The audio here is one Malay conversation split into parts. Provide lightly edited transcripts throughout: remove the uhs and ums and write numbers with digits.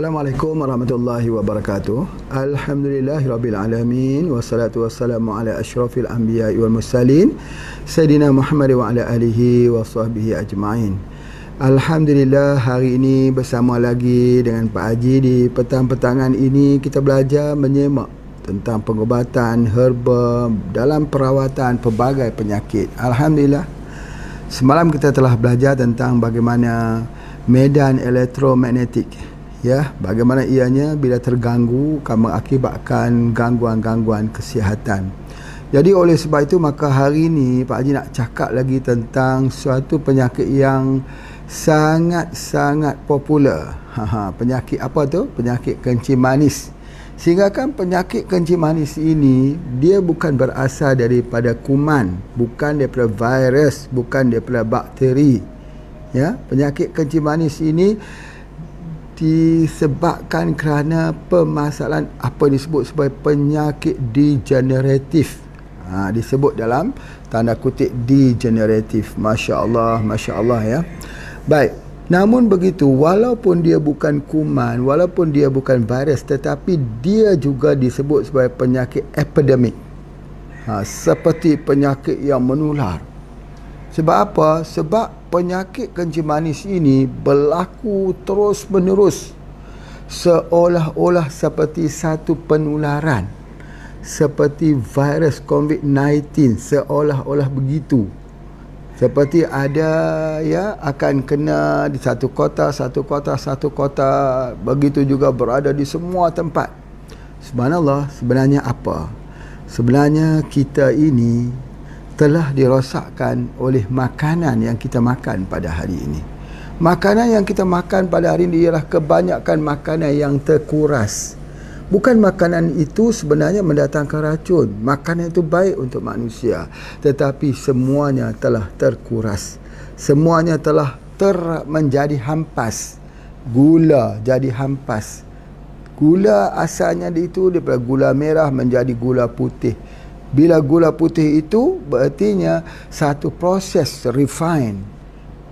Assalamualaikum warahmatullahi wabarakatuh. Alhamdulillahirabbil alamin wassalatu wassalamu ala asyrafil anbiya'i wal mursalin Sayyidina Muhammad wa ala alihi wa sahbihi ajma'in. Alhamdulillah, hari ini bersama lagi dengan Pak Haji. Di petang-petangan ini kita belajar menyemak tentang pengobatan herba dalam perawatan pelbagai penyakit. Alhamdulillah, semalam kita telah belajar tentang bagaimana medan elektromagnetik, ya, bagaimana ianya bila terganggu akan mengakibatkan gangguan-gangguan kesihatan. Jadi oleh sebab itu, maka hari ini Pak Haji nak cakap lagi tentang suatu penyakit yang sangat-sangat popular. Penyakit apa tu? Penyakit kencing manis. Sehingga kan penyakit kencing manis ini dia bukan berasal daripada kuman, bukan daripada virus, bukan daripada bakteri. Ya, penyakit kencing manis ini disebabkan kerana permasalahan apa disebut sebagai penyakit degeneratif. Disebut dalam tanda kutip degeneratif. Masya Allah ya. Baik, namun begitu, walaupun dia bukan kuman, walaupun dia bukan virus, tetapi dia juga disebut sebagai penyakit epidemik. Seperti penyakit yang menular. Sebab apa? Sebab penyakit kencing manis ini berlaku terus menerus, seolah-olah seperti satu penularan, seperti virus COVID-19, seolah-olah begitu. Seperti ada, ya, akan kena di satu kota, begitu juga berada di semua tempat. Subhanallah, sebenarnya apa? Sebenarnya kita ini telah dirosakkan oleh makanan yang kita makan pada hari ini. Makanan yang kita makan pada hari ini ialah kebanyakan makanan yang terkuras. Bukan makanan itu sebenarnya mendatangkan racun. Makanan itu baik untuk manusia, tetapi semuanya telah terkuras. Semuanya telah menjadi hampas. Gula jadi hampas. Gula asalnya itu daripada gula merah menjadi gula putih. Bila gula putih itu berartinya satu proses refine,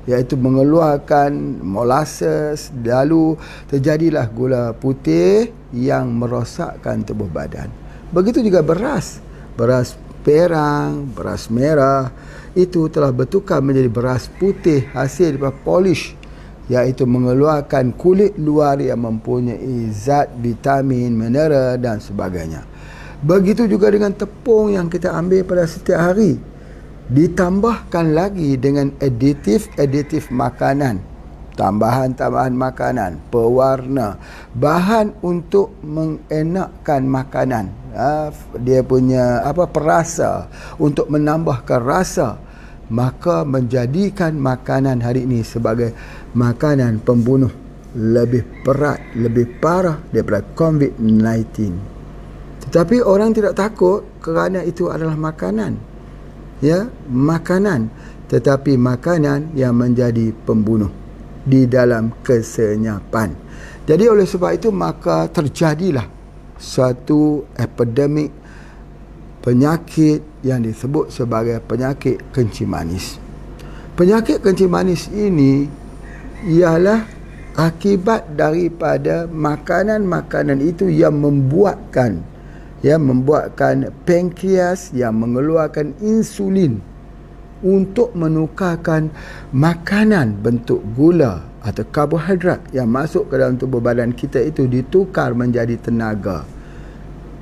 iaitu mengeluarkan molasses, lalu terjadilah gula putih yang merosakkan tubuh badan. Begitu juga beras. Beras perang, beras merah itu telah bertukar menjadi beras putih hasil daripada polish, iaitu mengeluarkan kulit luar yang mempunyai zat, vitamin, mineral dan sebagainya. Begitu juga dengan tepung yang kita ambil pada setiap hari. Ditambahkan lagi dengan aditif makanan, tambahan makanan, pewarna, bahan untuk mengenakkan makanan, dia punya perasa, untuk menambahkan rasa, maka menjadikan makanan hari ini sebagai makanan pembunuh lebih berat, lebih parah daripada COVID-19. Tetapi orang tidak takut kerana itu adalah makanan. Ya, makanan, tetapi makanan yang menjadi pembunuh di dalam kesenyapan. Jadi oleh sebab itu, maka terjadilah suatu epidemik penyakit yang disebut sebagai penyakit kencing manis. Penyakit kencing manis ini ialah akibat daripada makanan-makanan itu yang membuatkan pankreas yang mengeluarkan insulin untuk menukarkan makanan bentuk gula atau karbohidrat yang masuk ke dalam tubuh badan kita itu ditukar menjadi tenaga.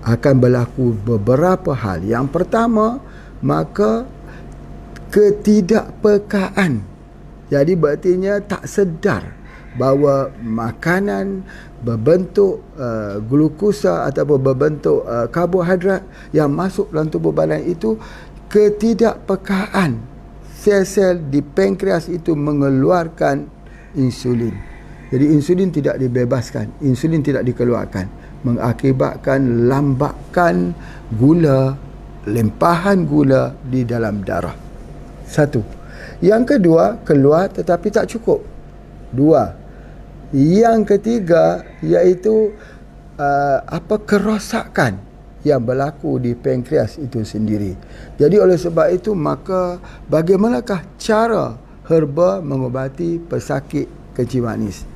Akan berlaku beberapa hal. Yang pertama, maka ketidakpekaan. Jadi berartinya tak sedar bahawa makanan berbentuk glukosa ataupun berbentuk karbohidrat yang masuk dalam tubuh badan itu, ketidakpekaan sel-sel di pankreas itu mengeluarkan insulin. Jadi insulin tidak dibebaskan, insulin tidak dikeluarkan, mengakibatkan lambakan gula, limpahan gula di dalam darah. Satu. Yang kedua, keluar tetapi tak cukup. Dua. Yang ketiga, iaitu kerosakan yang berlaku di pankreas itu sendiri. Jadi oleh sebab itu, maka bagaimanakah cara herba mengobati pesakit kencing manis?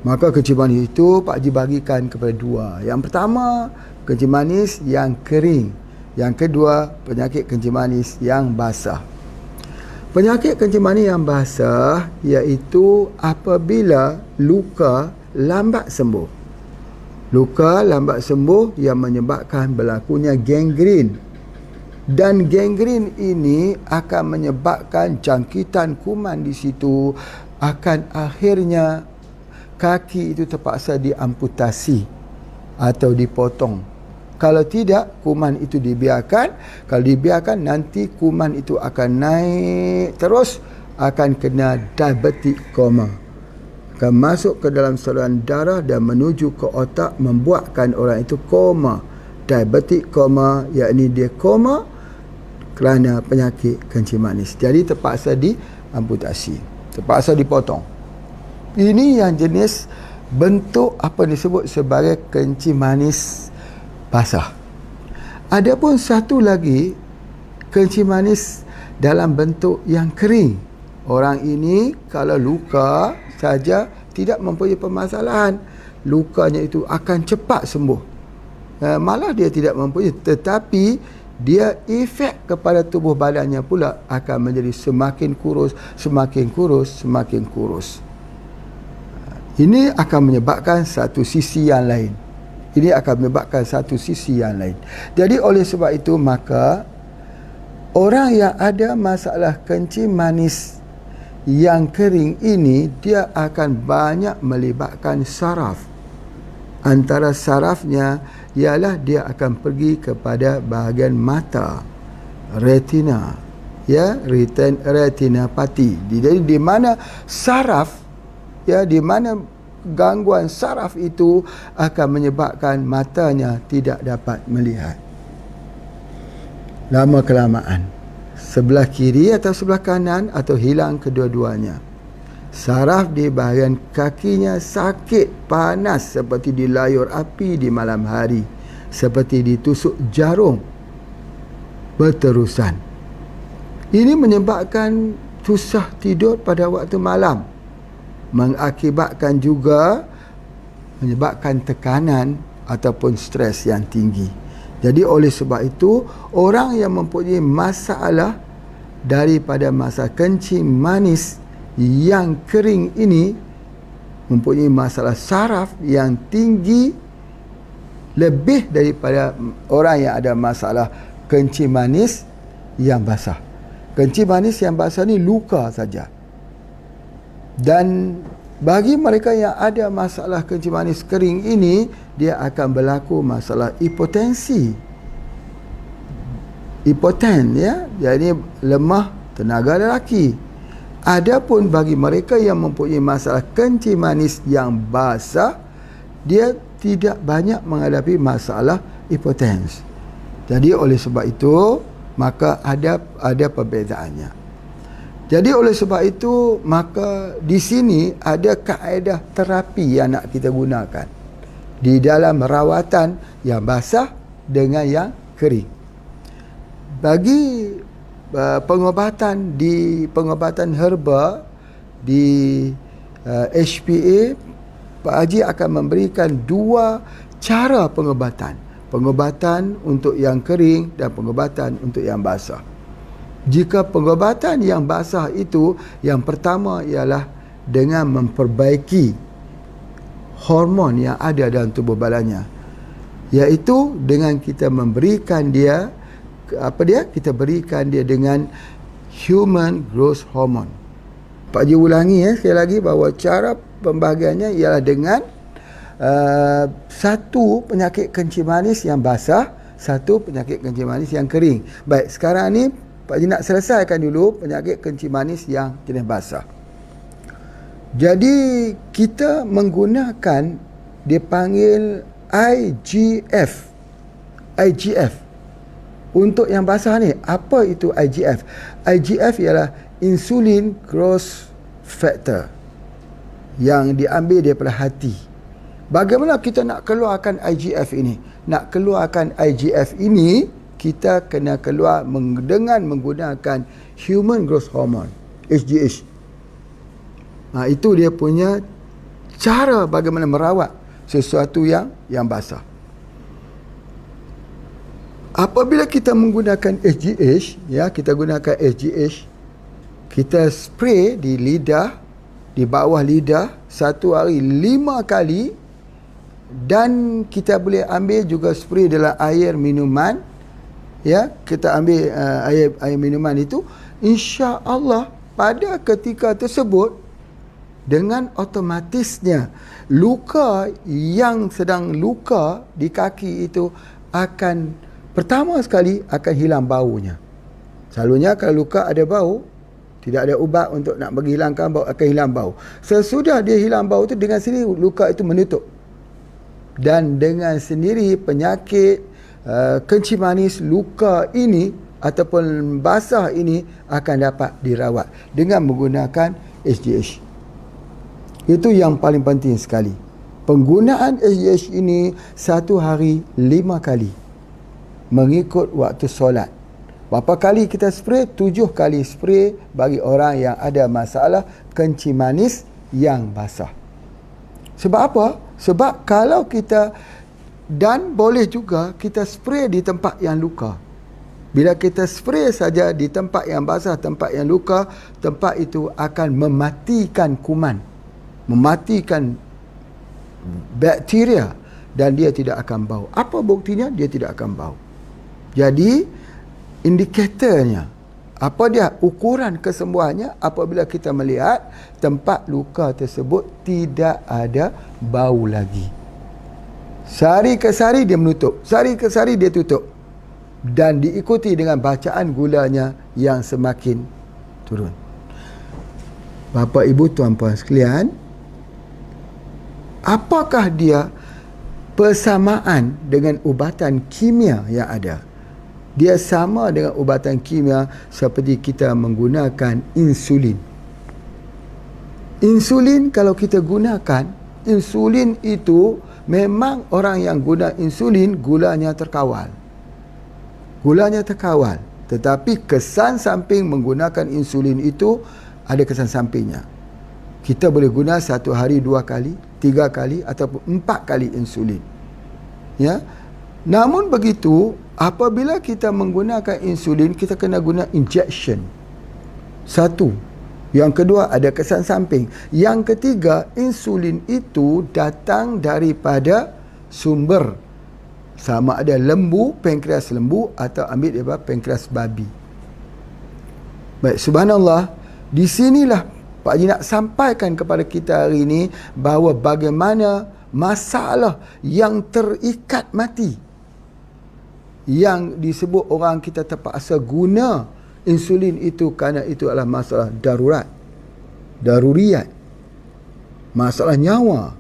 Maka kencing manis itu Pak Haji bagikan kepada dua. Yang pertama, kencing manis yang kering. Yang kedua, penyakit kencing manis yang basah. Penyakit kencing manis yang basah iaitu apabila luka lambat sembuh. Luka lambat sembuh yang menyebabkan berlakunya gangren. Dan gangren ini akan menyebabkan jangkitan kuman di situ, akan akhirnya kaki itu terpaksa diamputasi atau dipotong. Kalau tidak, kuman itu dibiarkan. Kalau dibiarkan, nanti kuman itu akan naik terus, akan kena diabetic coma, akan masuk ke dalam saluran darah dan menuju ke otak, membuatkan orang itu koma. Diabetic coma, yakni dia koma kerana penyakit kencing manis. Jadi terpaksa diamputasi, terpaksa dipotong. Ini yang jenis bentuk apa disebut sebagai kencing manis basah. Adapun satu lagi, kencing manis dalam bentuk yang kering. Orang ini kalau luka saja tidak mempunyai permasalahan, lukanya itu akan cepat sembuh. Malah dia tidak mempunyai, tetapi dia efek kepada tubuh badannya pula akan menjadi semakin kurus, semakin kurus, semakin kurus. Ini akan menyebabkan satu sisi yang lain. Ini akan menyebabkan satu sisi yang lain. Jadi oleh sebab itu, maka orang yang ada masalah kencing manis yang kering ini, dia akan banyak melibatkan saraf. Antara sarafnya ialah dia akan pergi kepada bahagian mata, retina, retinopati. Jadi di mana saraf, di mana gangguan saraf itu akan menyebabkan matanya tidak dapat melihat. Lama kelamaan, sebelah kiri atau sebelah kanan atau hilang kedua-duanya. Saraf di bahagian kakinya sakit, panas seperti dilayur api di malam hari, seperti ditusuk jarum berterusan. Ini menyebabkan susah tidur pada waktu malam, mengakibatkan juga menyebabkan tekanan ataupun stres yang tinggi. Jadi oleh sebab itu, orang yang mempunyai masalah daripada masa kencing manis yang kering ini mempunyai masalah saraf yang tinggi lebih daripada orang yang ada masalah kencing manis yang basah. Kencing manis yang basah ni luka saja. Dan bagi mereka yang ada masalah kencing manis kering ini, dia akan berlaku masalah hipotensi. Hipoten, jadi lemah tenaga lelaki. Adapun bagi mereka yang mempunyai masalah kencing manis yang basah, dia tidak banyak menghadapi masalah hipotensi. Jadi oleh sebab itu, maka ada perbezaannya. Jadi oleh sebab itu, maka di sini ada kaedah terapi yang nak kita gunakan di dalam rawatan yang basah dengan yang kering. Bagi pengobatan herba di HPA, Pak Haji akan memberikan dua cara pengobatan. Pengobatan untuk yang kering dan pengobatan untuk yang basah. Jika pengobatan yang basah itu, yang pertama ialah dengan memperbaiki hormon yang ada dalam tubuh badannya, iaitu dengan kita memberikan dia kita berikan dia dengan human growth hormone. Pak Haji ulangi sekali lagi bahawa cara pembahagiannya ialah dengan satu penyakit kencing manis yang basah, satu penyakit kencing manis yang kering. Baik, sekarang ni Pak Haji nak selesaikan dulu penyakit kencing manis yang jenis basah. Jadi kita menggunakan, dipanggil IGF. Untuk yang basah ni, apa itu IGF? IGF ialah insulin growth factor yang diambil daripada hati. Bagaimana kita nak keluarkan IGF ini? Nak keluarkan IGF ini, kita kena keluar dengan menggunakan human growth hormone, HGH. Itu dia punya cara bagaimana merawat sesuatu yang basah. Apabila kita menggunakan SGH, ya, kita gunakan SGH, kita spray di lidah, di bawah lidah, satu hari 5 kali, dan kita boleh ambil juga spray dalam air minuman, ya, kita ambil air minuman itu, insya-Allah pada ketika tersebut dengan otomatisnya luka yang sedang luka di kaki itu akan pertama sekali akan hilang baunya. Selalunya kalau luka ada bau, tidak ada ubat untuk nak bagi hilangkan bau, akan hilang bau. Sesudah dia hilang bau itu, dengan sendiri luka itu menutup. Dan dengan sendiri penyakit kencing manis, luka ini ataupun basah ini akan dapat dirawat dengan menggunakan SGH. Itu yang paling penting sekali. Penggunaan SGH ini satu hari 5 kali mengikut waktu solat. Berapa kali kita spray? 7 kali spray bagi orang yang ada masalah kencing manis yang basah. Sebab apa? Sebab kalau kita, dan boleh juga kita spray di tempat yang luka. Bila kita spray saja di tempat yang basah, tempat yang luka, tempat itu akan mematikan kuman, mematikan bakteria, dan dia tidak akan bau. Apa buktinya? Dia tidak akan bau. Jadi indikatornya, apa dia ukuran kesembuhannya? Apabila kita melihat tempat luka tersebut tidak ada bau lagi. Sehari ke sehari dia menutup, sehari ke sehari dia tutup, dan diikuti dengan bacaan gulanya yang semakin turun. Bapa, ibu, tuan-puan sekalian, apakah dia persamaan dengan ubatan kimia yang ada? Dia sama dengan ubatan kimia seperti kita menggunakan insulin. Insulin kalau kita gunakan, insulin itu memang orang yang guna insulin gulanya terkawal. Gulanya terkawal. Tetapi kesan samping menggunakan insulin itu ada kesan sampingnya. Kita boleh guna satu hari 2 kali, 3 kali ataupun 4 kali insulin. Ya. Namun begitu, apabila kita menggunakan insulin, kita kena guna injection. Satu. Yang kedua, ada kesan samping. Yang ketiga, insulin itu datang daripada sumber. Sama ada lembu, pankreas lembu, atau ambil daripada pankreas babi. Baik, subhanallah, di sinilah Pak Haji nak sampaikan kepada kita hari ini bahawa bagaimana masalah yang terikat mati, yang disebut orang kita terpaksa guna insulin itu kerana itu adalah masalah daruriyat, masalah nyawa,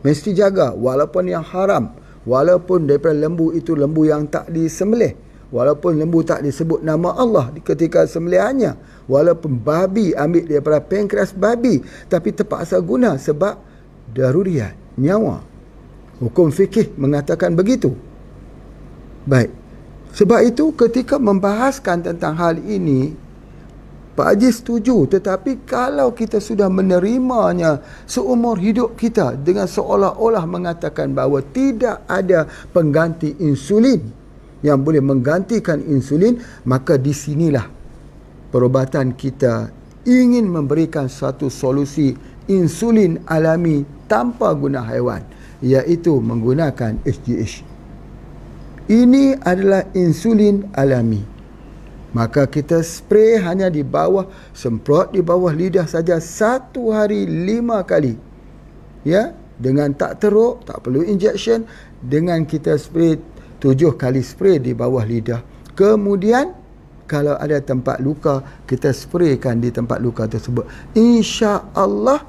mesti jaga, walaupun yang haram, walaupun daripada lembu itu lembu yang tak disembelih, walaupun lembu tak disebut nama Allah ketika sembelihannya, walaupun babi ambil daripada pankreas babi, tapi terpaksa guna sebab daruriyat, nyawa. Hukum fikih mengatakan begitu. Baik, sebab itu ketika membahaskan tentang hal ini, Pak Haji setuju. Tetapi kalau kita sudah menerimanya seumur hidup kita dengan seolah-olah mengatakan bahawa tidak ada pengganti insulin yang boleh menggantikan insulin, maka di sinilah perubatan kita ingin memberikan satu solusi insulin alami tanpa guna haiwan, iaitu menggunakan SGH. Ini adalah insulin alami. Maka kita spray hanya di bawah, semprot di bawah lidah saja satu hari 5 kali. Ya, dengan tak teruk, tak perlu injection, dengan kita spray 7 kali spray di bawah lidah. Kemudian kalau ada tempat luka, kita spraykan di tempat luka tersebut. Insya-Allah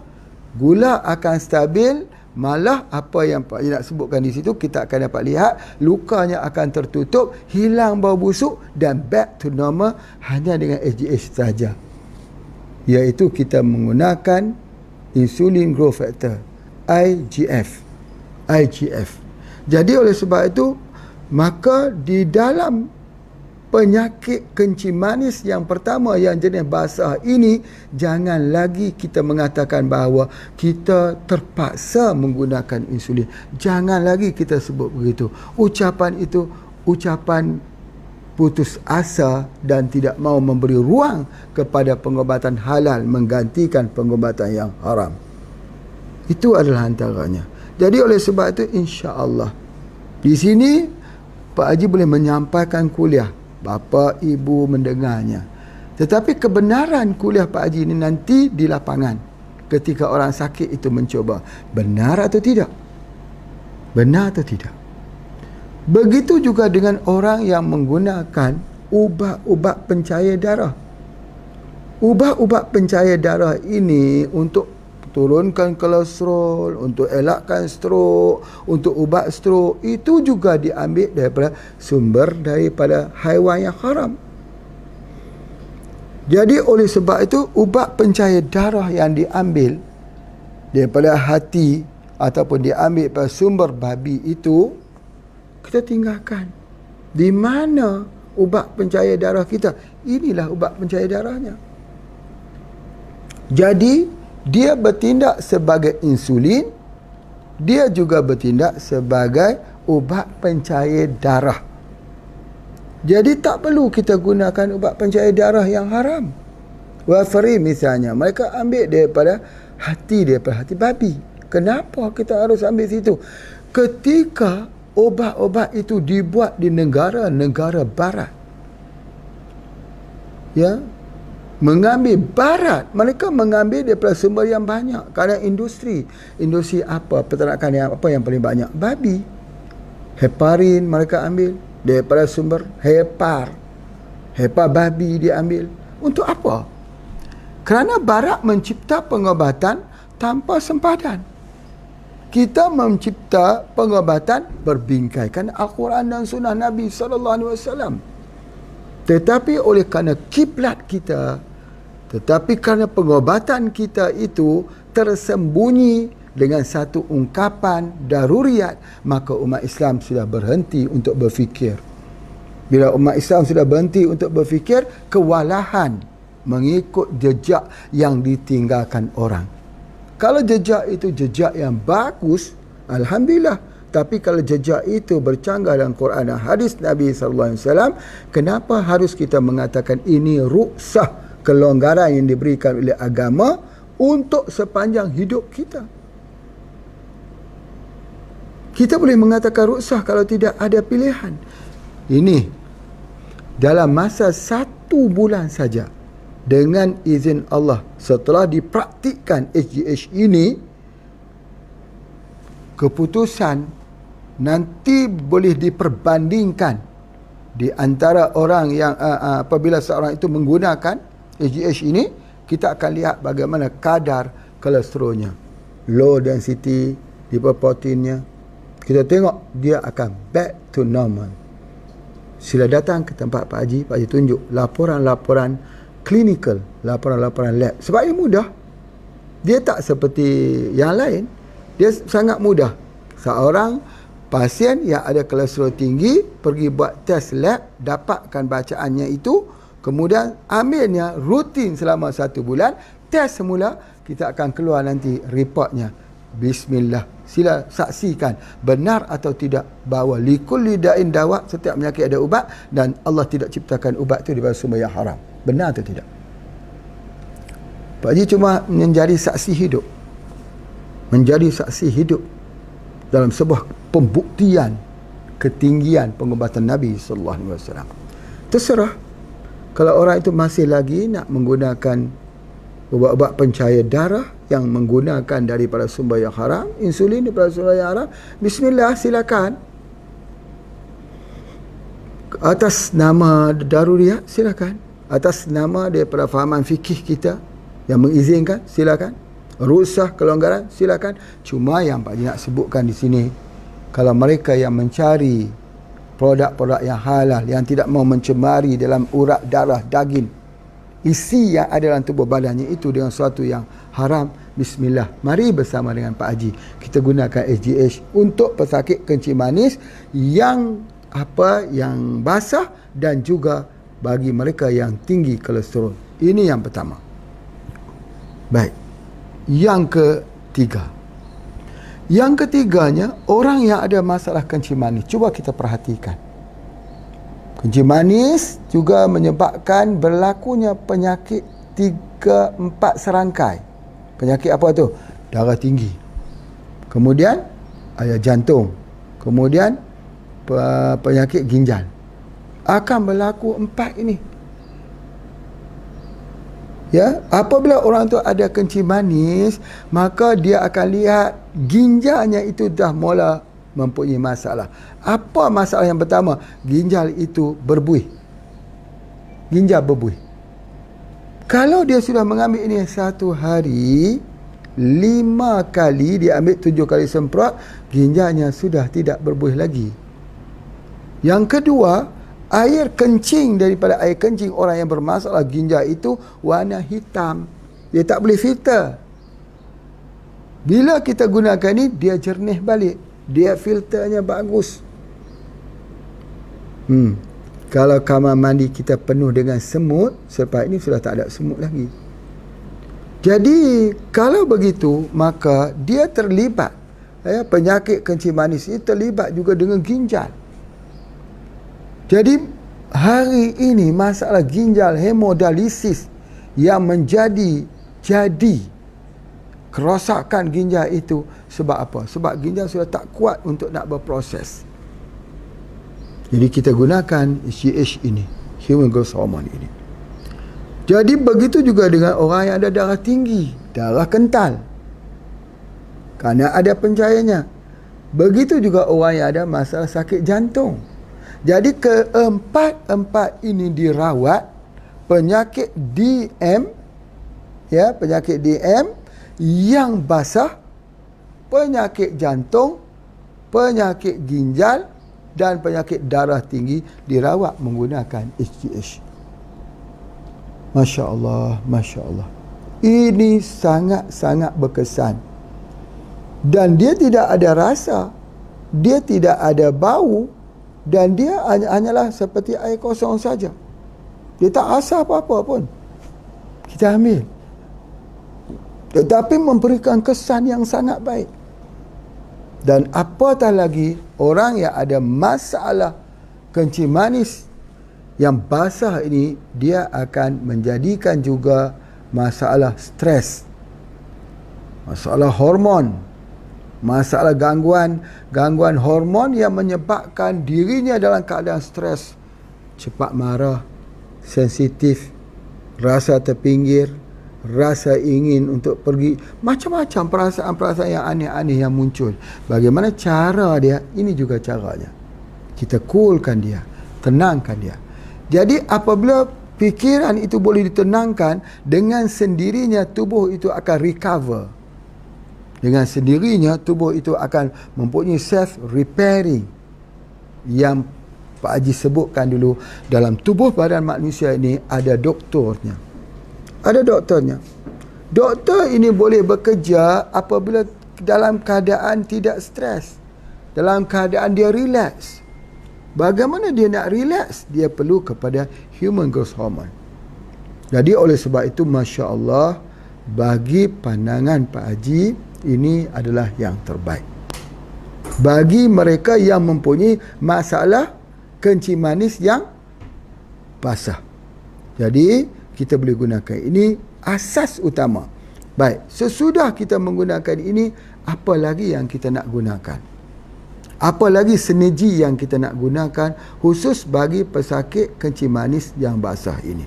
gula akan stabil. Malah apa yang Pak Haji nak sebutkan di situ, kita akan dapat lihat lukanya akan tertutup, hilang bau busuk dan back to normal hanya dengan SGH saja. Iaitu kita menggunakan insulin growth factor, IGF. Jadi oleh sebab itu, maka di dalam penyakit kencing manis yang pertama yang jenis basah ini, jangan lagi kita mengatakan bahawa kita terpaksa menggunakan insulin. Jangan lagi kita sebut begitu. Ucapan itu ucapan putus asa dan tidak mau memberi ruang kepada pengobatan halal menggantikan pengobatan yang haram. Itu adalah antaranya. Jadi oleh sebab itu, insya-Allah di sini Pak Haji boleh menyampaikan kuliah, bapa ibu mendengarnya. Tetapi kebenaran kuliah Pak Haji ini nanti di lapangan ketika orang sakit itu mencuba. Benar atau tidak? Benar atau tidak? Begitu juga dengan orang yang menggunakan ubat-ubat pencair darah. Ubat-ubat pencair darah ini untuk turunkan kolesterol, untuk elakkan strok, untuk ubat strok, itu juga diambil daripada sumber daripada haiwan yang haram. Jadi oleh sebab itu, ubat pencair darah yang diambil daripada hati ataupun diambil daripada sumber babi itu, kita tinggalkan. Di mana ubat pencair darah kita? Inilah ubat pencair darahnya. Jadi dia bertindak sebagai insulin, dia juga bertindak sebagai ubat pencair darah. Jadi tak perlu kita gunakan ubat pencair darah yang haram. Warfarin misalnya, mereka ambil daripada hati babi. Kenapa kita harus ambil situ? Ketika obat-obat itu dibuat di negara-negara barat, ya, mengambil barat, mereka mengambil daripada sumber yang banyak. Kerana industri apa, peternakan yang paling banyak? Babi. Heparin mereka ambil daripada sumber hepar babi dia ambil. Untuk apa? Kerana barat mencipta pengobatan tanpa sempadan. Kita mencipta pengobatan berbingkaikan Al-Quran dan Sunnah Nabi SAW. Tetapi oleh kerana kiblat kita, tetapi kerana pengobatan kita itu tersembunyi dengan satu ungkapan daruriyat, maka umat Islam sudah berhenti untuk berfikir. Bila umat Islam sudah berhenti untuk berfikir, kewalahan mengikut jejak yang ditinggalkan orang. Kalau jejak itu jejak yang bagus, alhamdulillah. Tapi kalau jejak itu bercanggah dengan Quran dan hadis Nabi SAW, kenapa harus kita mengatakan ini ruksah, kelonggaran yang diberikan oleh agama untuk sepanjang hidup kita? Kita boleh mengatakan ruksah kalau tidak ada pilihan. Ini dalam masa 1 bulan saja, dengan izin Allah, setelah dipraktikkan SGH ini, keputusan nanti boleh diperbandingkan di antara orang yang apabila seorang itu menggunakan SGH ini, kita akan lihat bagaimana kadar kolesterolnya, low density lipoproteinnya. Kita tengok dia akan back to normal. Sila datang ke tempat Pak Haji tunjuk laporan-laporan klinikal, laporan-laporan lab. Sebab ini mudah. Dia tak seperti yang lain. Dia sangat mudah. Seorang pasien yang ada kolesterol tinggi pergi buat test lab, dapatkan bacaannya itu, kemudian ambilnya rutin selama 1 bulan, test semula, kita akan keluar nanti reportnya. Bismillah, sila saksikan benar atau tidak bahawa likulli da'in dawa, setiap penyakit ada ubat, dan Allah tidak ciptakan ubat itu daripada sumber yang haram. Benar atau tidak? Pak Haji cuma menjadi saksi hidup, menjadi saksi hidup dalam sebuah pembuktian ketinggian pengobatan Nabi SAW. Terserah kalau orang itu masih lagi nak menggunakan ubat-ubat pencair darah yang menggunakan daripada sumber yang haram, insulin daripada sumber yang haram, bismillah, silakan. Atas nama daruriyat, silakan. Atas nama daripada fahaman fikih kita yang mengizinkan, silakan. Ruksah, kelonggaran, silakan. Cuma yang Pak Haji nak sebutkan di sini, kalau mereka yang mencari produk-produk yang halal, yang tidak mau mencemari dalam urat darah, daging, isi yang ada dalam tubuh badannya itu dengan sesuatu yang haram, bismillah, mari bersama dengan Pak Haji kita gunakan SGH untuk pesakit kencing manis yang apa yang basah dan juga bagi mereka yang tinggi kolesterol. Ini yang pertama. Baik. Yang ketiga. Yang ketiganya, orang yang ada masalah kencing manis. Cuba kita perhatikan. Kencing manis juga menyebabkan berlakunya penyakit 3-4 serangkai. Penyakit apa tu? Darah tinggi. Kemudian ada jantung. Kemudian penyakit ginjal. Akan berlaku 4 ini. Ya, apabila orang tu ada kencing manis, maka dia akan lihat ginjalnya itu dah mula mempunyai masalah. Apa masalah yang pertama? Ginjal itu berbuih. Ginjal berbuih. Kalau dia sudah mengambil ini satu hari 5 kali, dia ambil 7 kali semprot, ginjalnya sudah tidak berbuih lagi. Yang kedua, air kencing, daripada air kencing orang yang bermasalah ginjal itu warna hitam. Dia tak boleh filter. Bila kita gunakan ni, dia jernih balik. Dia filternya bagus. Kalau kamar mandi kita penuh dengan semut, selepas ini sudah tak ada semut lagi. Jadi kalau begitu, maka dia terlibat, penyakit kencing manis ini terlibat juga dengan ginjal. Jadi hari ini masalah ginjal hemodialisis yang menjadi kerosakan ginjal itu sebab apa? Sebab ginjal sudah tak kuat untuk nak berproses. Jadi kita gunakan HGH ini, human growth hormone ini. Jadi begitu juga dengan orang yang ada darah tinggi, darah kental, kerana ada pencahayanya. Begitu juga orang yang ada masalah sakit jantung. Jadi keempat ini dirawat. Penyakit DM, penyakit DM yang basah, penyakit jantung, penyakit ginjal dan penyakit darah tinggi dirawat menggunakan HGH. Masya Allah, Masya Allah. Ini sangat-sangat berkesan. Dan dia tidak ada rasa, dia tidak ada bau, dan dia hanyalah seperti air kosong saja. Dia tak rasa apa-apa pun. Kita ambil. Tetapi memberikan kesan yang sangat baik. Dan apatah lagi orang yang ada masalah kencing manis yang basah ini, dia akan menjadikan juga masalah stres, masalah hormon, masalah gangguan hormon yang menyebabkan dirinya dalam keadaan stres, cepat marah, sensitif, rasa terpinggir, rasa ingin untuk pergi, macam-macam perasaan-perasaan yang aneh-aneh yang muncul. Bagaimana cara dia? Ini juga caranya. Kita coolkan dia, tenangkan dia. Jadi apabila fikiran itu boleh ditenangkan, dengan sendirinya tubuh itu akan recover. Dengan sendirinya tubuh itu akan mempunyai self repairing yang Pak Haji sebutkan dulu. Dalam tubuh badan manusia ini ada doktornya. Ada doktornya. Doktor ini boleh bekerja apabila dalam keadaan tidak stres, dalam keadaan dia relax. Bagaimana dia nak relax? Dia perlu kepada human growth hormone. Jadi oleh sebab itu, Masya Allah, bagi pandangan Pak Haji, ini adalah yang terbaik bagi mereka yang mempunyai masalah kencing manis yang basah. Jadi kita boleh gunakan ini, asas utama. Baik, sesudah kita menggunakan ini, apa lagi yang kita nak gunakan? Apa lagi sinergi yang kita nak gunakan khusus bagi pesakit kencing manis yang basah ini?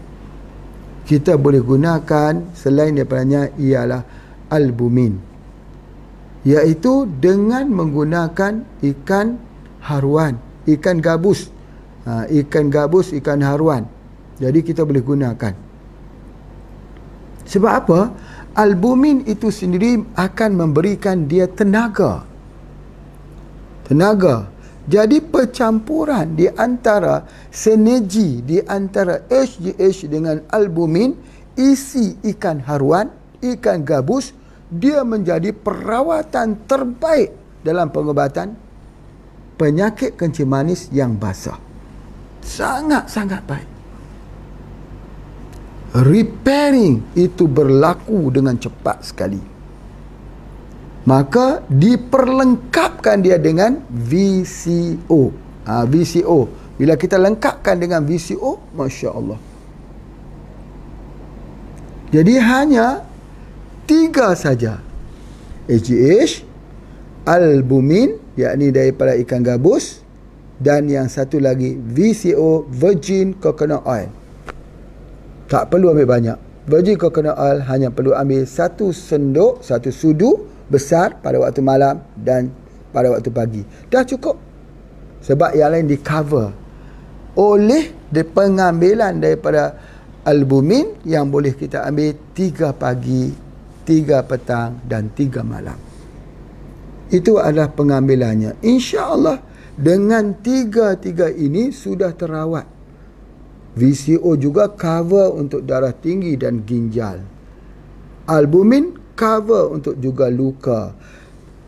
Kita boleh gunakan selain daripadanya ialah albumin, iaitu dengan menggunakan ikan haruan, ikan gabus, ikan haruan. Jadi kita boleh gunakan. Sebab apa? Albumin itu sendiri akan memberikan dia tenaga. Jadi percampuran di antara sinergi di antara HGH dengan albumin, isi ikan haruan, ikan gabus, dia menjadi perawatan terbaik dalam pengobatan penyakit kencing manis yang basah. Sangat-sangat baik. Repairing itu berlaku dengan cepat sekali. Maka diperlengkapkan dia dengan VCO. VCO. Bila kita lengkapkan dengan VCO, Masya Allah. Jadi hanya 3 saja. HGH, albumin, yakni daripada ikan gabus, dan yang satu lagi VCO, virgin coconut oil. Tak perlu ambil banyak. Virgin coconut oil hanya perlu ambil 1 sendok, 1 sudu besar pada waktu malam dan pada waktu pagi. Dah cukup. Sebab yang lain di cover oleh pengambilan daripada albumin yang boleh kita ambil 3 pagi, 3 petang dan 3 malam. Itu adalah pengambilannya. InsyaAllah dengan 3 ini sudah terawat. VCO juga cover untuk darah tinggi dan ginjal. Albumin cover untuk juga luka.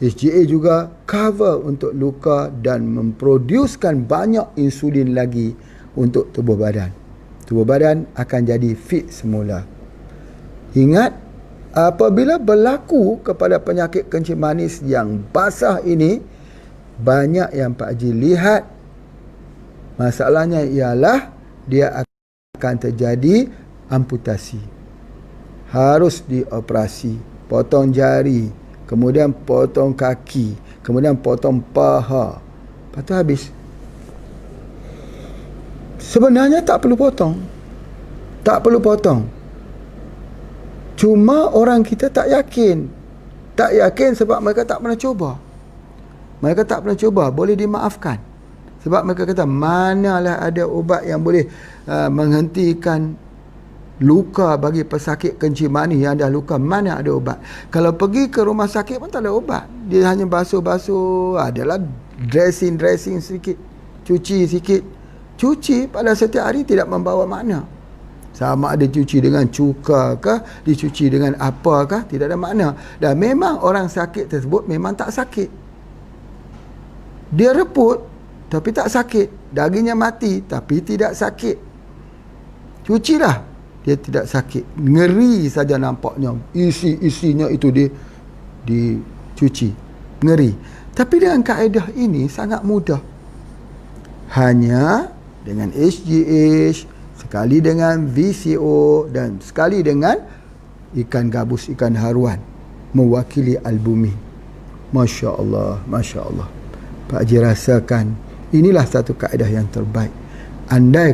HGA juga cover untuk luka dan memproducekan banyak insulin lagi untuk tubuh badan. Tubuh badan akan jadi fit semula. Ingat, apabila berlaku kepada penyakit kencing manis yang basah ini, banyak yang Pak Haji lihat, masalahnya ialah dia akan terjadi amputasi. Harus dioperasi, potong jari, kemudian potong kaki, kemudian potong paha. Lepas tu habis. Sebenarnya tak perlu potong. Tak perlu potong. Cuma orang kita tak yakin. Tak yakin sebab mereka tak pernah cuba. Mereka tak pernah cuba, boleh dimaafkan. Sebab mereka kata, manalah ada ubat yang boleh menghentikan luka bagi pesakit kencing manis yang dah luka. Mana ada ubat? Kalau pergi ke rumah sakit pun tak ada ubat. Dia hanya basuh-basuh, adalah dressing sikit, cuci sikit. Cuci pada setiap hari tidak membawa makna. Sama ada cuci dengan cuka ke, dicuci dengan apakah, tidak ada makna. Dan memang orang sakit tersebut memang tak sakit. Dia reput tapi tak sakit. Dagingnya mati tapi tidak sakit. Cucilah, dia tidak sakit. Ngeri saja nampaknya. Isinya itu dicuci. Ngeri. Tapi dengan kaedah ini sangat mudah. Hanya dengan HGH, sekali dengan VCO dan sekali dengan ikan gabus, ikan haruan mewakili albumin. Masya Allah, Masya Allah. Pak Haji rasakan inilah satu kaedah yang terbaik. Andai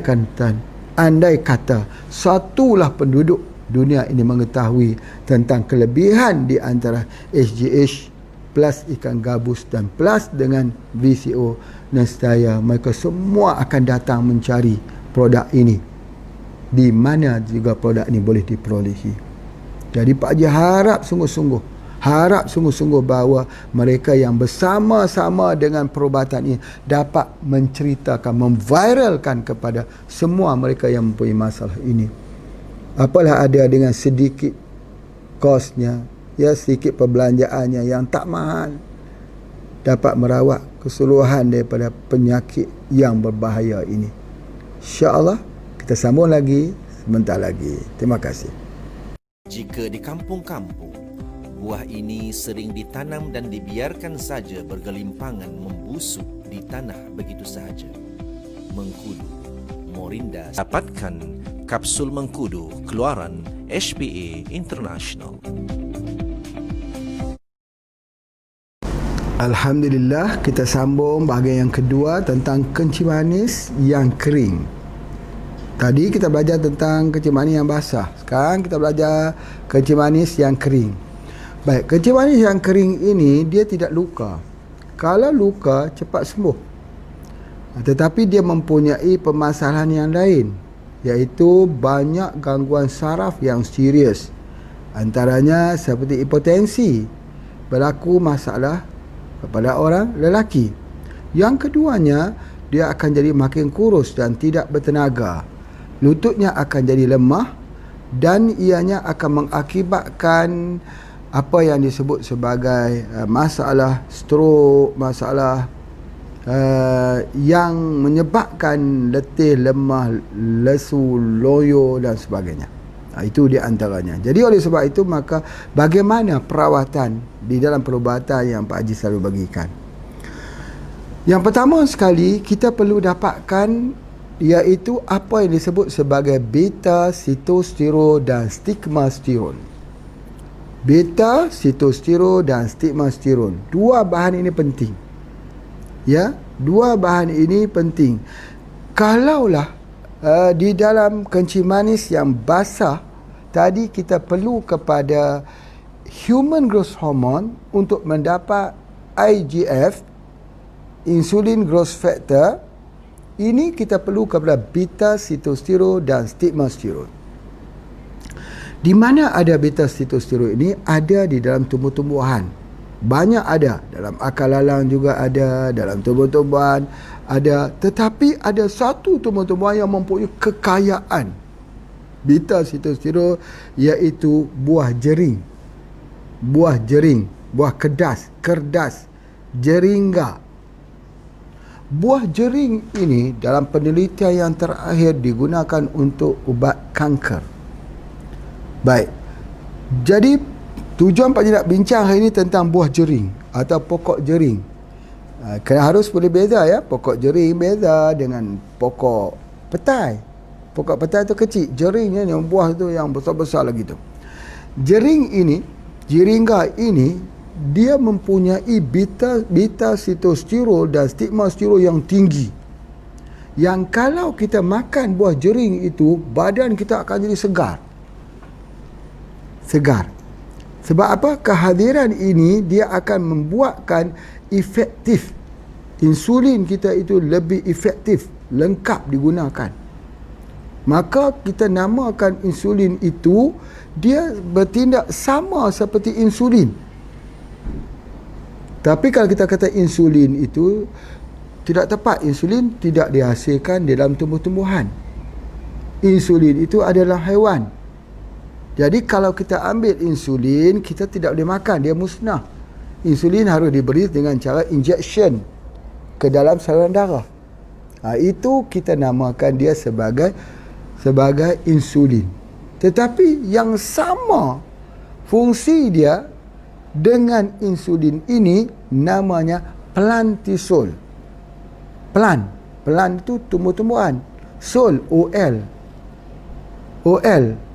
kata satulah penduduk dunia ini mengetahui tentang kelebihan di antara HGH plus ikan gabus dan plus dengan VCO, nescaya mereka semua akan datang mencari produk ini. Di mana juga produk ini boleh diperolehi. Jadi Pak Haji harap sungguh-sungguh bahawa mereka yang bersama-sama dengan perubatan ini dapat menceritakan, memviralkan kepada semua mereka yang mempunyai masalah ini. Apalah ada dengan sedikit kosnya, ya, sedikit perbelanjaannya yang tak mahal, dapat merawat keseluruhan daripada penyakit yang berbahaya ini. InsyaAllah kita sambung lagi sebentar lagi. Terima kasih. Jika di kampung-kampung, buah ini sering ditanam dan dibiarkan saja bergelimpangan membusuk di tanah begitu sahaja. Mengkudu, Morinda. Dapatkan kapsul mengkudu keluaran HPA International. Alhamdulillah, kita sambung bahagian yang kedua tentang kencing manis yang kering. Tadi kita belajar tentang kencing manis yang basah. Sekarang kita belajar kencing manis yang kering. Baik, kencing manis yang kering ini dia tidak luka. Kalau luka cepat sembuh. Tetapi dia mempunyai permasalahan yang lain, iaitu banyak gangguan saraf yang serius. Antaranya seperti hipertensi, berlaku masalah kepada orang lelaki. Yang keduanya, dia akan jadi makin kurus dan tidak bertenaga. Lututnya akan jadi lemah dan ianya akan mengakibatkan apa yang disebut sebagai masalah stroke, masalah yang menyebabkan letih, lemah, lesu, loyo dan sebagainya. Itu di antaranya. Jadi oleh sebab itu, maka bagaimana perawatan di dalam perubatan yang Pak Haji selalu bagikan? Yang pertama sekali, kita perlu dapatkan iaitu apa yang disebut sebagai beta sitosterol dan stigmasterol. Beta sitosterol dan stigmasterol, dua bahan ini penting. Ya, dua bahan ini penting. Kalaulah di dalam kencing manis yang basah tadi, kita perlu kepada human growth hormone untuk mendapat IGF, insulin growth factor. Ini kita perlu kepada beta sitosterol dan stigmasterol. Di mana ada beta sitosterol ini? Ada di dalam tumbuh-tumbuhan. Banyak ada, dalam akar lalang juga ada, dalam tumbuh-tumbuhan ada, tetapi ada satu tumbuh-tumbuhan yang mempunyai kekayaan beta sitosterol, iaitu buah jering. Buah jering, buah kerdas, jeringga. Buah jering ini dalam penelitian yang terakhir digunakan untuk ubat kanker. Baik, jadi tujuan Pak Haji nak bincang hari ini tentang buah jering atau pokok jering. Kena harus boleh beza ya. Pokok jering beza dengan pokok petai. Pokok petai tu kecil, jeringnya yang buah tu yang besar-besar lagi tu. Jering ini, jeringga ini, dia mempunyai beta sitosterol dan stigmasterol yang tinggi. Yang kalau kita makan buah jering itu, badan kita akan jadi segar. Sebab apa? Kehadiran ini dia akan membuatkan efektif insulin kita itu lebih efektif, lengkap digunakan. Maka kita namakan insulin itu, dia bertindak sama seperti insulin. Tapi kalau kita kata insulin itu tidak tepat. Insulin tidak dihasilkan dalam tumbuh-tumbuhan. Insulin itu adalah haiwan. Jadi kalau kita ambil insulin, kita tidak boleh makan, dia musnah. Insulin harus diberi dengan cara injection ke dalam saluran darah. Itu kita namakan dia sebagai insulin. Tetapi yang sama fungsi dia dengan insulin ini namanya plantisol. Plan itu tumbuh-tumbuhan. Sol, OL,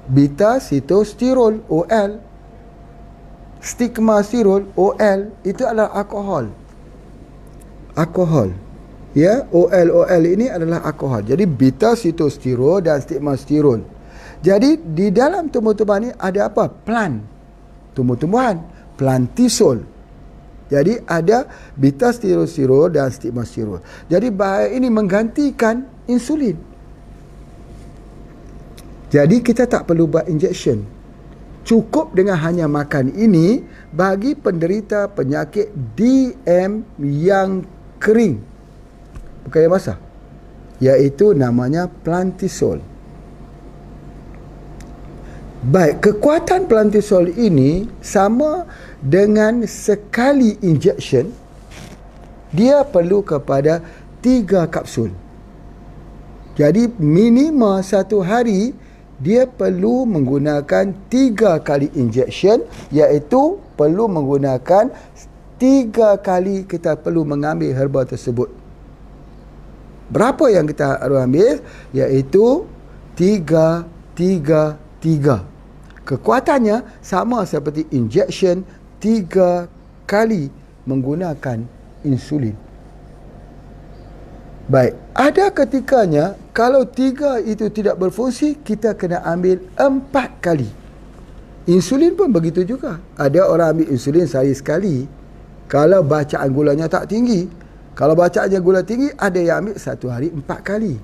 beta sitosterol, OL, stigmasterol, OL, itu adalah alkohol. Ya, OL ini adalah alkohol. Jadi beta sitosterol dan stigmasterol. Jadi di dalam tumbuh-tumbuhan ini ada apa? Tumbuh-tumbuhan, plantisol. Jadi ada beta sitosterol dan stigmasterol. Jadi bahan ini menggantikan insulin. Jadi kita tak perlu buat injection. Cukup dengan hanya makan ini bagi penderita penyakit DM yang kering, bukan yang basah, iaitu namanya plantisol. Baik, kekuatan plantisol ini sama dengan sekali injection, dia perlu kepada 3 kapsul. Jadi minima satu hari dia perlu menggunakan 3 kali injection, iaitu perlu menggunakan 3 kali kita perlu mengambil herba tersebut. Berapa yang kita harus ambil? Iaitu 3. Kekuatannya sama seperti injection, 3 kali menggunakan insulin. Baik, ada ketikanya kalau 3 itu tidak berfungsi, kita kena ambil 4 kali. Insulin pun begitu juga. Ada orang ambil insulin sehari sekali, kalau bacaan gulanya tak tinggi. Kalau bacaannya gula tinggi, ada yang ambil 1 hari 4 kali.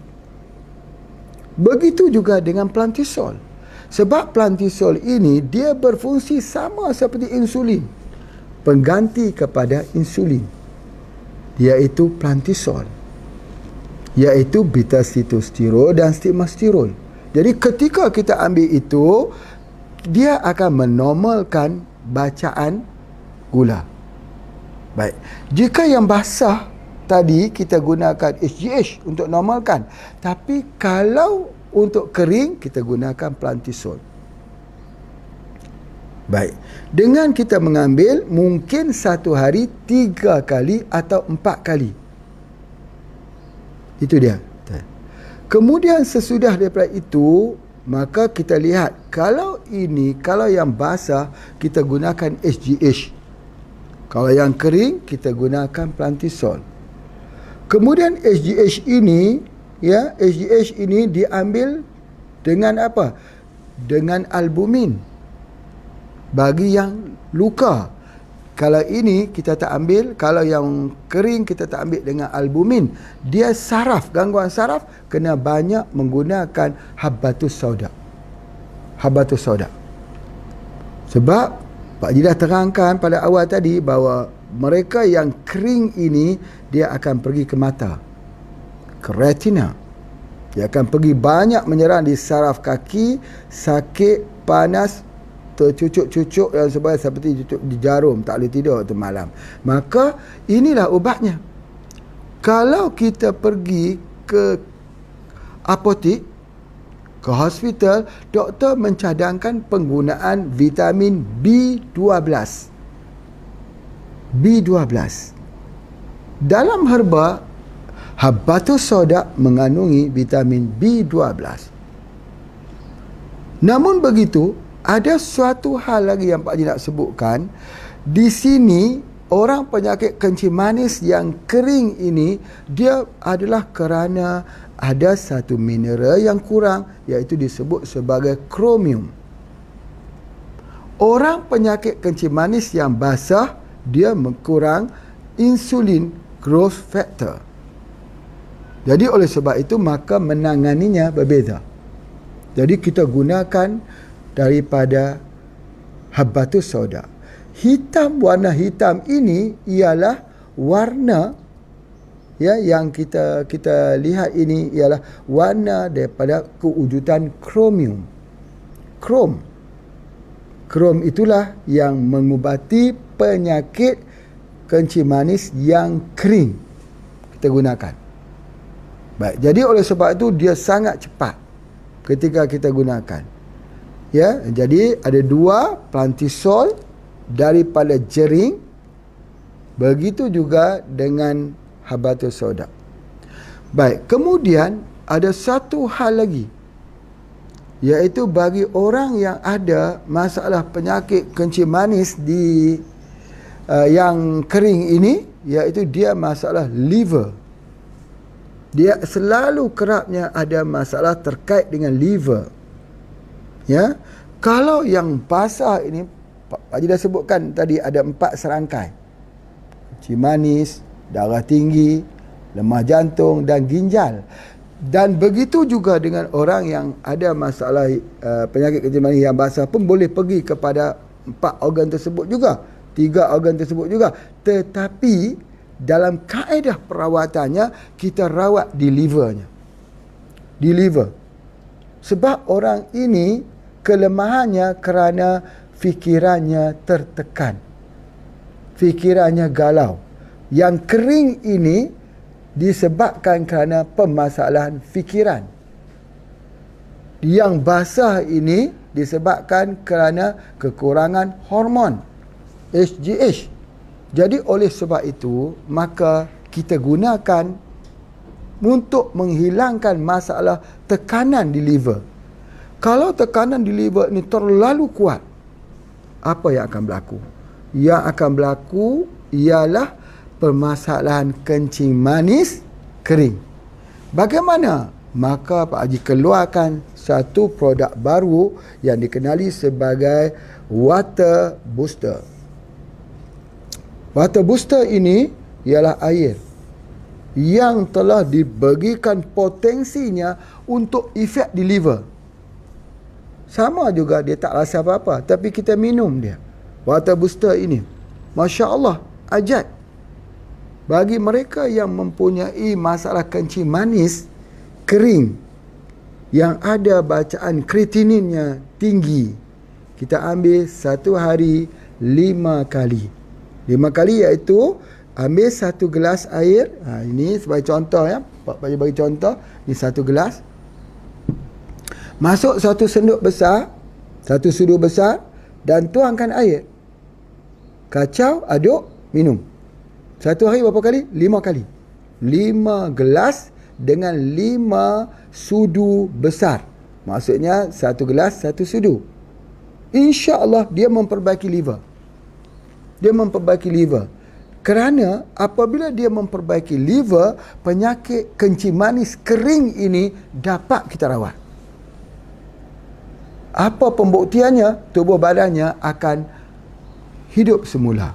Begitu juga dengan plantisol. Sebab plantisol ini dia berfungsi sama seperti insulin, pengganti kepada insulin, iaitu plantisol, iaitu beta sitosterol dan stigmasterol. Jadi ketika kita ambil itu, dia akan menormalkan bacaan gula. Baik, jika yang basah tadi kita gunakan HGH untuk normalkan. Tapi kalau untuk kering, kita gunakan plantisol. Baik. Dengan kita mengambil, mungkin satu hari 3 kali atau 4 kali. Itu dia. Kemudian sesudah daripada itu, maka kita lihat, kalau yang basah, kita gunakan HGH. Kalau yang kering, kita gunakan plantisol. Kemudian HGH ini diambil dengan apa? Dengan albumin. Bagi yang luka. Kalau ini kita tak ambil, kalau yang kering kita tak ambil dengan albumin. Dia saraf, gangguan saraf, kena banyak menggunakan habbatus sauda. Habbatus sauda. Sebab Pak Haji dah terangkan pada awal tadi bahawa mereka yang kering ini, dia akan pergi ke mata, ke retina. Dia akan pergi banyak menyerang di saraf kaki, sakit, panas, tercucuk-cucuk dan sebagainya, seperti cucuk di jarum, tak boleh tidur tu malam. Maka inilah ubatnya. Kalau kita pergi ke apotek, ke hospital, doktor mencadangkan penggunaan vitamin B12. B12. Dalam herba, habbatus sauda mengandungi vitamin B12. Namun begitu, ada suatu hal lagi yang Pak Haji nak sebutkan. Di sini, orang penyakit kencing manis yang kering ini, dia adalah kerana ada satu mineral yang kurang, iaitu disebut sebagai kromium. Orang penyakit kencing manis yang basah, dia kurang insulin growth factor. Jadi oleh sebab itu, maka menanganinya berbeza. Jadi kita gunakan daripada habbatus sauda. Warna hitam ini ialah warna yang kita lihat ini ialah warna daripada kewujudan kromium. Krom itulah yang mengubati penyakit kencing manis yang kering. Kita gunakan. Baik, jadi oleh sebab itu dia sangat cepat ketika kita gunakan. Ya, jadi ada 2 plantisol daripada jering. Begitu juga dengan habbatus sauda. Baik, kemudian ada satu hal lagi, iaitu bagi orang yang ada masalah penyakit kencing manis yang kering ini, iaitu dia masalah liver. Dia selalu kerapnya ada masalah terkait dengan liver. Ya, kalau yang basah ini, Pak Haji dah sebutkan tadi ada 4 serangkai. Kencing manis, darah tinggi, lemah jantung dan ginjal. Dan begitu juga dengan orang yang ada masalah penyakit kencing manis yang basah pun boleh pergi kepada 4 organ tersebut juga, 3 organ tersebut juga. Tetapi dalam kaedah perawatannya, kita rawat di livernya. Di liver. Sebab orang ini kelemahannya kerana fikirannya tertekan. Fikirannya galau. Yang kering ini disebabkan kerana permasalahan fikiran. Yang basah ini disebabkan kerana kekurangan hormon HGH. Jadi oleh sebab itu, maka kita gunakan untuk menghilangkan masalah tekanan di liver. Kalau tekanan di liver ini terlalu kuat, apa yang akan berlaku? Yang akan berlaku ialah permasalahan kencing manis kering. Bagaimana? Maka Pak Haji keluarkan satu produk baru yang dikenali sebagai Water Booster. Water Booster ini ialah air yang telah diberikan potensinya untuk efek di liver. Sama juga, dia tak rasa apa-apa, tapi kita minum dia. Water Booster ini, Masya Allah, ajaib. Bagi mereka yang mempunyai masalah kencing manis kering, yang ada bacaan kreatininnya tinggi, kita ambil satu hari 5 kali. 5 kali iaitu ambil 1 gelas air. Ini sebagai contoh ya. Pak bagi contoh. Ini 1 gelas. Masuk 1 sendok besar, 1 sudu besar, dan tuangkan air. Kacau, aduk, minum. Satu hari berapa kali? 5 kali. 5 gelas dengan 5 sudu besar. Maksudnya 1 gelas 1 sudu. InsyaAllah dia memperbaiki liver. Dia memperbaiki liver. Kerana apabila dia memperbaiki liver, penyakit kencing manis kering ini dapat kita rawat. Apa pembuktiannya? Tubuh badannya akan hidup semula.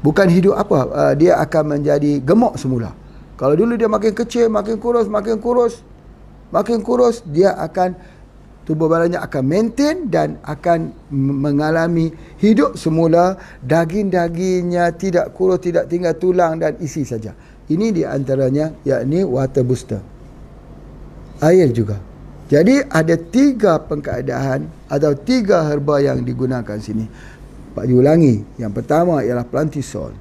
Bukan hidup apa, dia akan menjadi gemuk semula. Kalau dulu dia makin kecil, makin kurus, dia akan, tubuh badannya akan maintain dan akan mengalami hidup semula. Daging-dagingnya tidak kurus, tidak tinggal tulang dan isi saja. Ini di antaranya, yakni water booster. Air juga. Jadi ada 3 pengkeadaan atau 3 herba yang digunakan sini. Pak diulangi. Yang pertama ialah plantisol.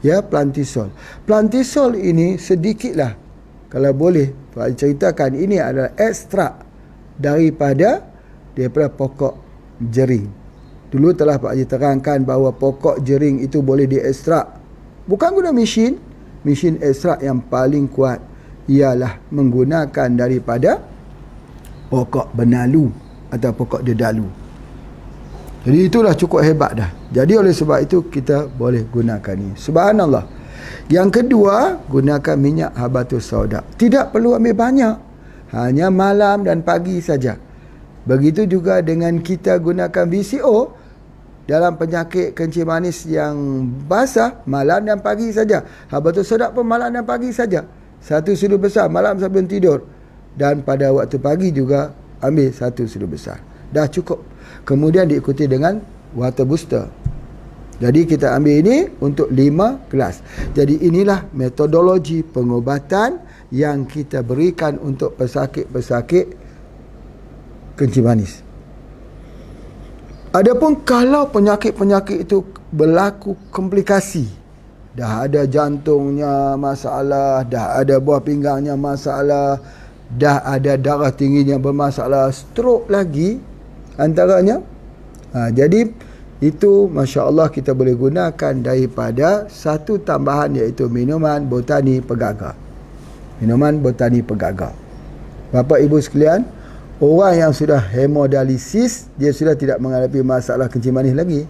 Ya, plantisol. Plantisol ini sedikitlah, kalau boleh Pak ceritakan, ini adalah ekstrak daripada pokok jering. Dulu telah Pak Haji terangkan bahawa pokok jering itu boleh diekstrak. Bukan guna mesin. Mesin ekstrak yang paling kuat ialah menggunakan daripada pokok benalu atau pokok dedalu. Jadi itulah cukup hebat dah. Jadi oleh sebab itu kita boleh gunakan ini. Subhanallah. Yang kedua, gunakan minyak habatus sauda. Tidak perlu ambil banyak. Hanya malam dan pagi saja. Begitu juga dengan kita gunakan VCO dalam penyakit kencing manis yang basah, malam dan pagi saja. Habatus sauda pun malam dan pagi saja. 1 sudu besar malam sebelum tidur. Dan pada waktu pagi juga ambil 1 sudu besar. Dah cukup. Kemudian diikuti dengan water booster. Jadi kita ambil ini untuk 5 gelas. Jadi inilah metodologi pengobatan yang kita berikan untuk pesakit-pesakit kencing manis. Adapun kalau penyakit-penyakit itu berlaku komplikasi, dah ada jantungnya masalah, dah ada buah pinggangnya masalah, dah ada darah tingginya bermasalah, stroke lagi antaranya. Jadi itu Masya Allah kita boleh gunakan daripada satu tambahan, iaitu minuman botani pegaga. Minuman botani pegaga. Bapak Ibu sekalian, orang yang sudah hemodialisis, dia sudah tidak menghadapi masalah kencing manis lagi.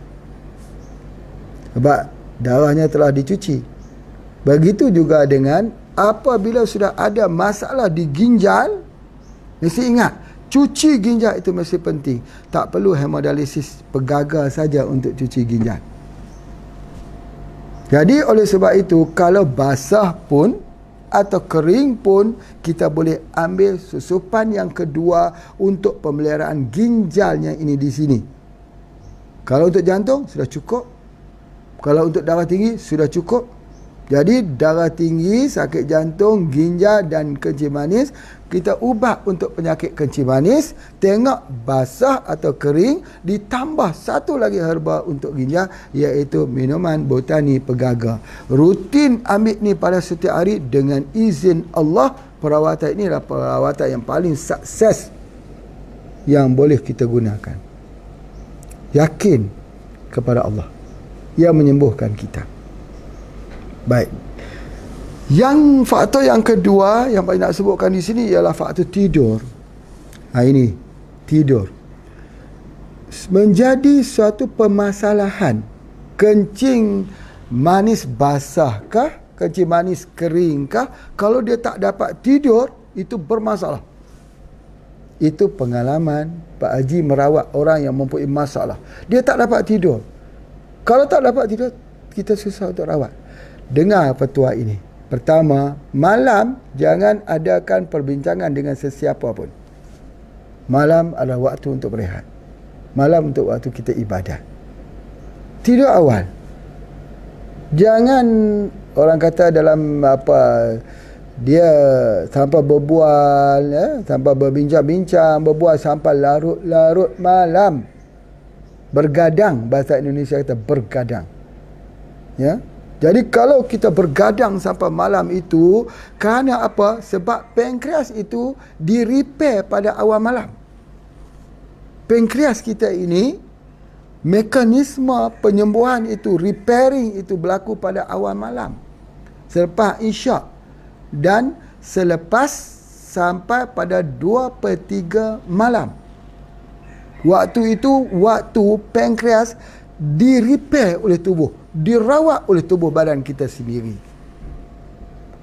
Sebab darahnya telah dicuci. Begitu juga dengan apabila sudah ada masalah di ginjal, mesti ingat, cuci ginjal itu mesti penting. Tak perlu hemodialisis pegaga saja untuk cuci ginjal. Jadi oleh sebab itu, kalau basah pun atau kering pun, kita boleh ambil susupan yang kedua untuk pemeliharaan ginjalnya ini di sini. Kalau untuk jantung sudah cukup. Kalau untuk darah tinggi sudah cukup. Jadi darah tinggi, sakit jantung, ginjal dan kencing manis, kita ubah untuk penyakit kencing manis. Tengok basah atau kering, ditambah satu lagi herba untuk ginjal, iaitu minuman botani pegaga. Rutin ambil ni pada setiap hari dengan izin Allah. Perawatan ini adalah perawatan yang paling sukses yang boleh kita gunakan. Yakin kepada Allah yang menyembuhkan kita. Baik. Yang faktor yang kedua yang paling nak sebutkan di sini ialah faktor tidur. Ini tidur menjadi suatu permasalahan. Kencing manis basahkah, kencing manis keringkah, kalau dia tak dapat tidur, itu bermasalah. Itu pengalaman Pak Haji merawat orang yang mempunyai masalah. Dia tak dapat tidur. Kalau tak dapat tidur, kita susah untuk rawat. Dengar petua ini. Pertama, malam jangan adakan perbincangan dengan sesiapa pun. Malam adalah waktu untuk berehat. Malam untuk waktu kita ibadat. Tidur awal. Jangan orang kata dalam dia tanpa berbual, tanpa berbincang-bincang, berbual sampai larut-larut malam. Bergadang, bahasa Indonesia kata bergadang. Ya. Jadi kalau kita bergadang sampai malam itu, kerana apa? Sebab pankreas itu di-repair pada awal malam. Pankreas kita ini, mekanisme penyembuhan itu, repairing itu berlaku pada awal malam. Selepas isyak. Dan selepas sampai pada 2/3 malam. Waktu itu, waktu pankreas di-repair oleh tubuh, dirawat oleh tubuh badan kita sendiri.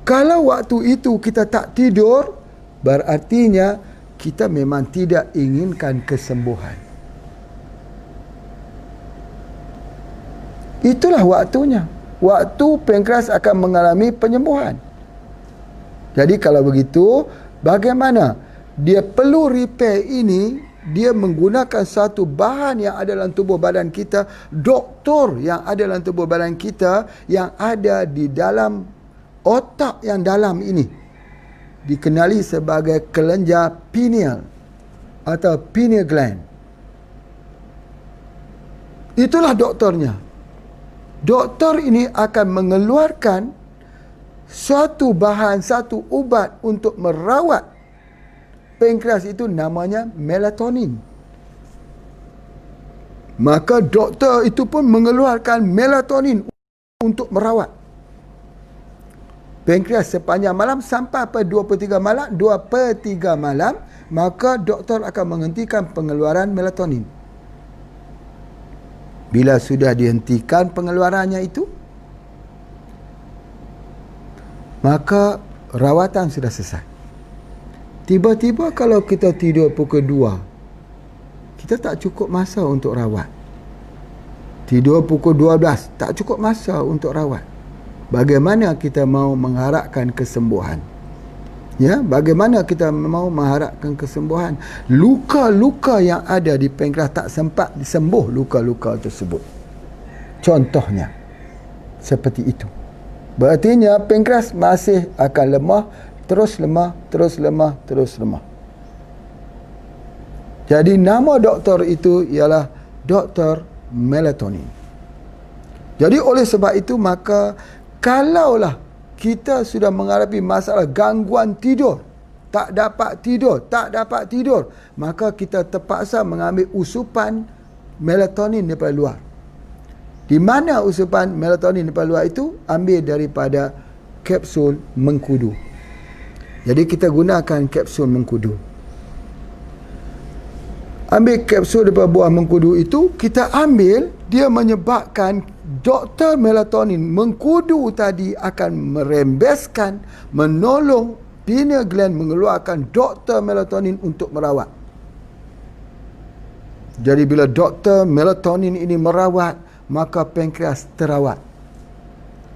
Kalau waktu itu kita tak tidur, berartinya kita memang tidak inginkan kesembuhan. Itulah waktunya. Waktu pankreas akan mengalami penyembuhan. Jadi kalau begitu, bagaimana dia perlu repair ini? Dia menggunakan satu bahan yang ada dalam tubuh badan kita, doktor yang ada dalam tubuh badan kita, yang ada di dalam otak yang dalam ini, dikenali sebagai kelenjar pineal atau pineal gland. Itulah doktornya. Doktor ini akan mengeluarkan suatu bahan, satu ubat untuk merawat pankreas itu, namanya melatonin. Maka doktor itu pun mengeluarkan melatonin untuk merawat pankreas sepanjang malam sampai 2/3 malam. 2/3 malam, maka doktor akan menghentikan pengeluaran melatonin. Bila sudah dihentikan pengeluarannya itu, maka rawatan sudah selesai. Tiba-tiba kalau kita tidur pukul 2, kita tak cukup masa untuk rawat. Tidur pukul 12, tak cukup masa untuk rawat. Bagaimana kita mau mengharapkan kesembuhan? Ya, bagaimana kita mau mengharapkan kesembuhan? Luka-luka yang ada di pankreas tak sempat disembuh luka-luka tersebut. Contohnya seperti itu. Berartinya pankreas masih akan lemah, terus lemah, terus lemah, terus lemah. Jadi nama doktor itu ialah Dr. Melatonin. Jadi oleh sebab itu, maka kalaulah kita sudah menghadapi masalah gangguan tidur, tak dapat tidur, maka kita terpaksa mengambil usupan melatonin daripada luar. Di mana usupan melatonin daripada luar itu? Ambil daripada kapsul mengkudu. Jadi kita gunakan kapsul mengkudu. Ambil kapsul daripada buah mengkudu itu, kita ambil, dia menyebabkan Dr. Melatonin mengkudu tadi akan merembeskan, menolong pineal gland mengeluarkan Dr. Melatonin untuk merawat. Jadi bila Dr. Melatonin ini merawat, maka pankreas terawat.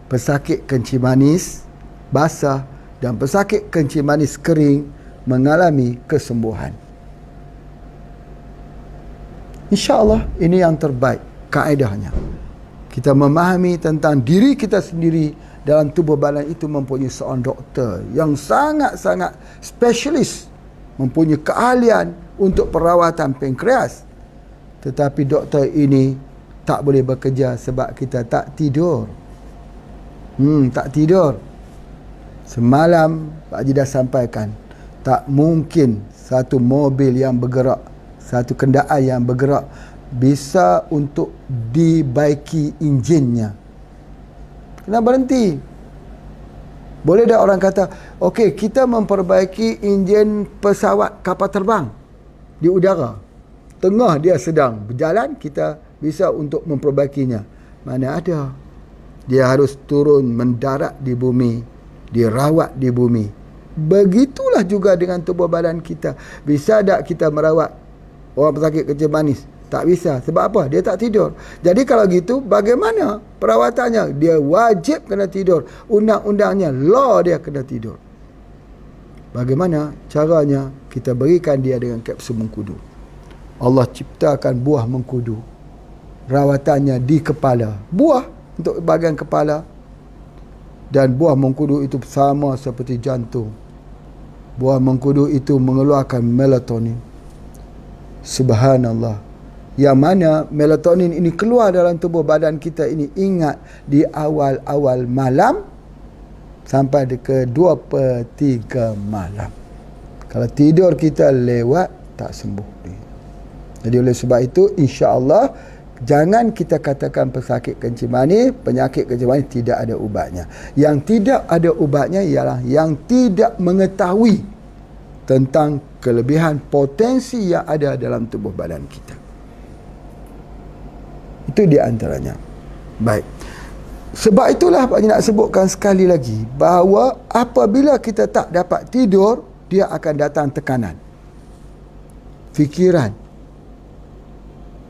Pesakit kencing manis basah dan pesakit kencing manis kering mengalami kesembuhan. InsyaAllah ini yang terbaik kaedahnya. Kita memahami tentang diri kita sendiri, dalam tubuh badan itu mempunyai seorang doktor yang sangat-sangat spesialis, mempunyai keahlian untuk perawatan pankreas. Tetapi doktor ini tak boleh bekerja sebab kita tak tidur. Tak tidur. Semalam Pak Haji dah sampaikan, tak mungkin satu mobil yang bergerak, satu kenderaan yang bergerak bisa untuk dibaiki enjinnya. Kena berhenti. Boleh tak orang kata, okey, kita memperbaiki enjin pesawat kapal terbang di udara, tengah dia sedang berjalan, kita bisa untuk memperbaikinya. Mana ada. Dia harus turun mendarat di bumi, dirawat di bumi. Begitulah juga dengan tubuh badan kita. Bisa tak kita merawat orang pesakit kencing manis? Tak bisa. Sebab apa? Dia tak tidur. Jadi kalau gitu, bagaimana perawatannya? Dia wajib kena tidur. Undang-undangnya, law dia kena tidur. Bagaimana caranya? Kita berikan dia dengan kapsul mengkudu. Allah ciptakan buah mengkudu. Rawatannya di kepala. Buah untuk bahagian kepala. Dan buah mengkudu itu sama seperti jantung. Buah mengkudu itu mengeluarkan melatonin. Subhanallah. yang mana melatonin ini keluar dalam tubuh badan kita ini, ingat, di awal-awal malam sampai ke 2/3 malam. Kalau tidur kita lewat, tak sembuh dia. Jadi oleh sebab itu, insya-Allah, jangan kita katakan pesakit kencing manis, penyakit kencing manis tidak ada ubatnya. Yang tidak ada ubatnya ialah yang tidak mengetahui tentang kelebihan potensi yang ada dalam tubuh badan kita. Itu di antaranya. Baik. Sebab itulah Pak Haji nak sebutkan sekali lagi bahawa apabila kita tak dapat tidur, dia akan datang tekanan, fikiran.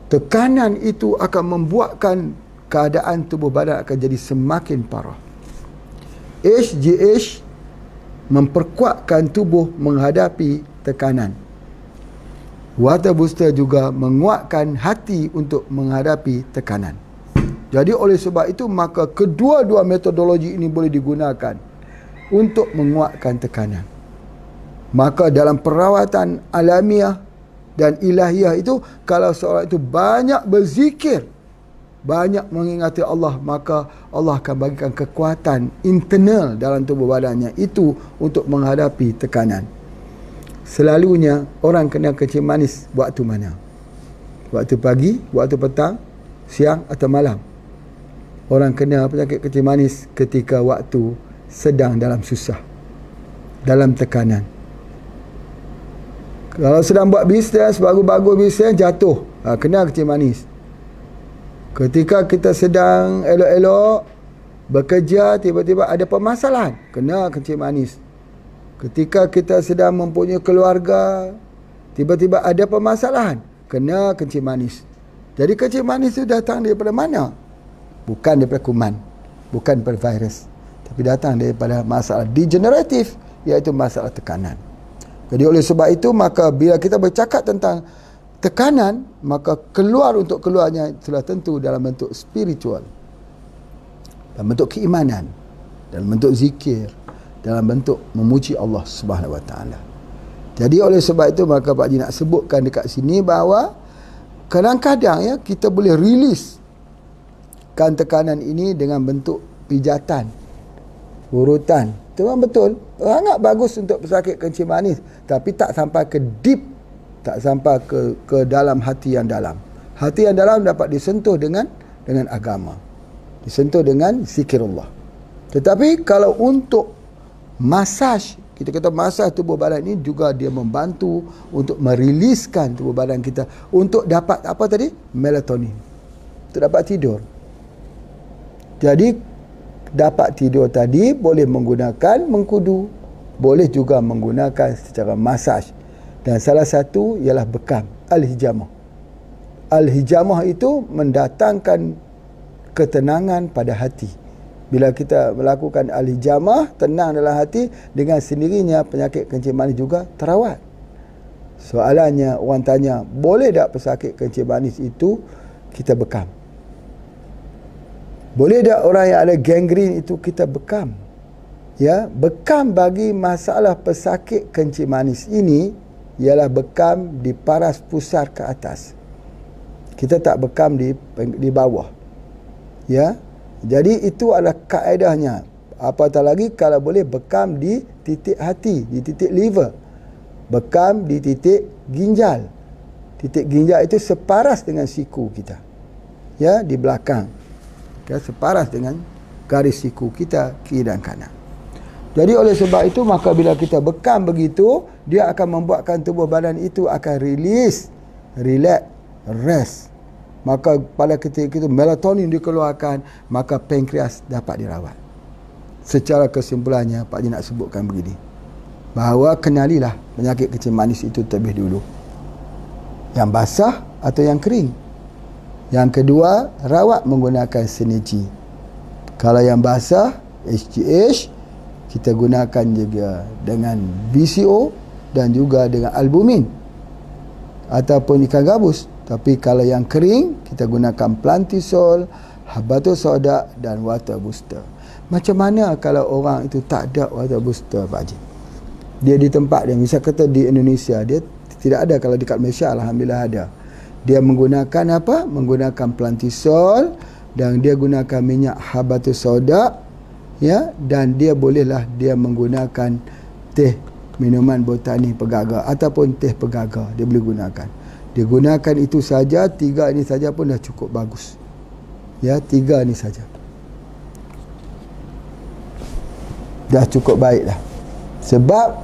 Tekanan itu akan membuatkan keadaan tubuh badan akan jadi semakin parah. HGH memperkuatkan tubuh menghadapi tekanan. Water booster juga menguatkan hati untuk menghadapi tekanan. Jadi oleh sebab itu, maka kedua-dua metodologi ini boleh digunakan untuk menguatkan tekanan. Maka dalam perawatan alamiah dan ilahiyah itu, kalau seorang itu banyak berzikir, banyak mengingati Allah, maka Allah akan bagikan kekuatan internal dalam tubuh badannya itu untuk menghadapi tekanan. Selalunya orang kena kencing manis waktu mana? Waktu pagi, waktu petang, siang atau malam? Orang kena penyakit kencing manis ketika waktu sedang dalam susah, dalam tekanan. Kalau sedang buat bisnes, bagus-bagus bisnes, jatuh, kena kencing manis. Ketika kita sedang elok-elok bekerja, tiba-tiba ada permasalahan, kena kencing manis. Ketika kita sedang mempunyai keluarga, tiba-tiba ada permasalahan, kena kencing manis. Jadi kencing manis itu datang daripada mana? Bukan daripada kuman, bukan daripada virus, tapi datang daripada masalah degeneratif, iaitu masalah tekanan. Jadi oleh sebab itu, maka bila kita bercakap tentang tekanan, maka untuk keluarnya sudah tentu dalam bentuk spiritual, dalam bentuk keimanan, dalam bentuk zikir, dalam bentuk memuji Allah Subhanahu Wa Taala. Jadi oleh sebab itu, maka Pak Haji nak sebutkan dekat sini bahawa kadang-kadang kita boleh riliskan tekanan ini dengan bentuk pijatan, urutan. Itu memang betul, sangat bagus untuk pesakit kencing manis, tapi tak sampai ke deep, tak sampai ke dalam hati yang dalam. Hati yang dalam dapat disentuh dengan agama, disentuh dengan zikirullah. Tetapi kalau untuk masaj, kita kata masaj tubuh badan ini juga dia membantu untuk meriliskan tubuh badan kita untuk dapat apa tadi? Melatonin, untuk dapat tidur. Jadi dapat tidur tadi boleh menggunakan mengkudu, boleh juga menggunakan secara masaj. Dan salah satu ialah bekam, al-hijamah. Al-hijamah itu mendatangkan ketenangan pada hati. Bila kita melakukan al-hijamah, tenang dalam hati, dengan sendirinya penyakit kencing manis juga terawat. Soalannya, orang tanya, boleh tak pesakit kencing manis itu kita bekam? Boleh tak orang yang ada gangren itu kita bekam? Ya, bekam bagi masalah pesakit kencing manis ini ialah bekam di paras pusar ke atas. Kita tak bekam di bawah. Ya. Jadi itu adalah kaedahnya. Apatah lagi kalau boleh bekam di titik hati, di titik liver. Bekam di titik ginjal. Titik ginjal itu separas dengan siku kita. Ya, di belakang. Ya, separas dengan garis siku kita kiri dan kanan. Jadi oleh sebab itu, maka bila kita bekam begitu, dia akan membuatkan tubuh badan itu akan release, relax, rest. Maka pada ketika itu melatonin dikeluarkan, maka pankreas dapat dirawat. Secara kesimpulannya, Pak Haji nak sebutkan begini, bahawa kenalilah penyakit kencing manis itu terlebih dulu, yang basah atau yang kering. Yang kedua, rawat menggunakan sinergi. Kalau yang basah, HGH, kita gunakan juga dengan BCO dan juga dengan albumin ataupun ikan gabus. Tapi kalau yang kering, kita gunakan plantisol, habatus sauda dan water booster. Macam mana kalau orang itu tak ada water booster, Pak Haji? Dia di tempat dia, misal kata di Indonesia, dia tidak ada. Kalau dekat Malaysia, alhamdulillah ada. Dia menggunakan apa? Menggunakan plantisol, dan dia gunakan minyak habatus sauda, ya, dan dia bolehlah dia menggunakan teh minuman botani pegaga ataupun teh pegaga, dia boleh gunakan. Dia gunakan itu saja, 3 ini saja pun dah cukup bagus. Ya, 3 ni saja dah cukup baik dah. Sebab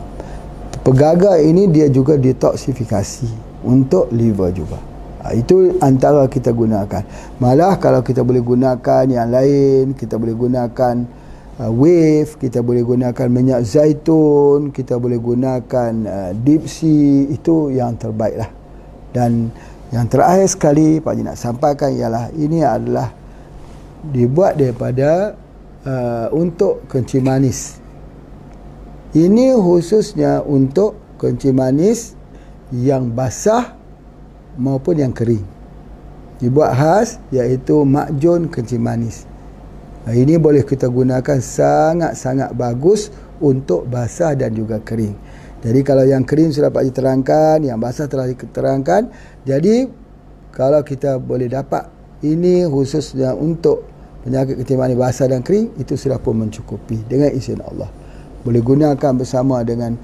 pegaga ini dia juga detoksifikasi untuk liver juga. Itu antara kita gunakan. Malah kalau kita boleh gunakan yang lain, kita boleh gunakan wave, kita boleh gunakan minyak zaitun, kita boleh gunakan deep sea, itu yang terbaik lah. Dan yang terakhir sekali Pak Haji nak sampaikan ialah ini adalah dibuat daripada untuk kencing manis. Ini khususnya untuk kencing manis yang basah maupun yang kering. Dibuat khas, iaitu makjun kencing manis. Ini boleh kita gunakan, sangat-sangat bagus untuk basah dan juga kering. Jadi kalau yang kering sudah Pak Haji terangkan, yang basah telah diterangkan. Jadi kalau kita boleh dapat ini khususnya untuk penyakit kencing manis basah dan kering, itu sudah pun mencukupi dengan izin Allah. Boleh gunakan bersama dengan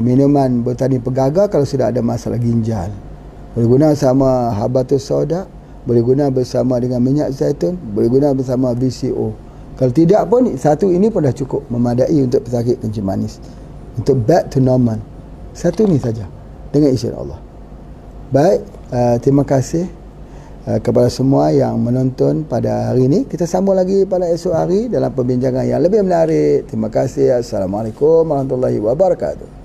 minuman botani pegaga kalau sudah ada masalah ginjal. Boleh guna bersama habatus sauda, boleh guna bersama dengan minyak zaitun, boleh guna bersama VCO. Kalau tidak pun satu ini pun dah cukup memadai untuk pesakit kencing manis. Untuk back to normal. Satu ni saja dengan izin Allah. Baik, terima kasih kepada semua yang menonton pada hari ini. Kita sambung lagi pada esok hari dalam perbincangan yang lebih menarik. Terima kasih. Assalamualaikum warahmatullahi wabarakatuh.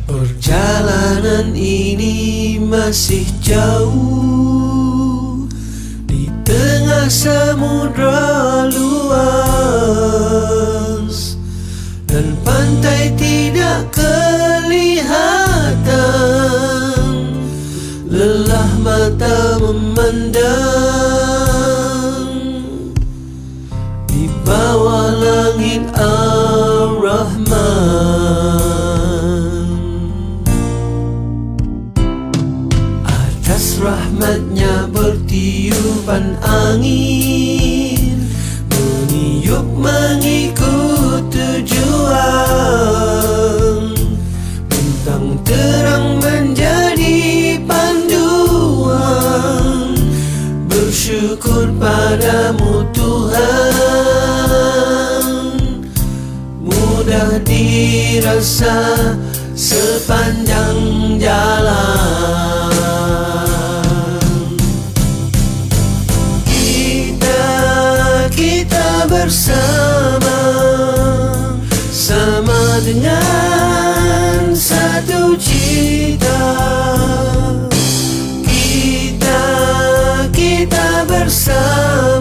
Perjalanan ini masih jauh di tengah samudra luas, dan pantai tidak kelihatan, lelah mata memandang di bawah langit Ar-Rahman. Rahmatnya bertiupan angin, meniup mengikut tujuan. Bintang terang menjadi panduan, bersyukur padamu Tuhan. Mudah dirasa sepanjang jalan. Kita bersama, sama dengan satu cita. Kita bersama.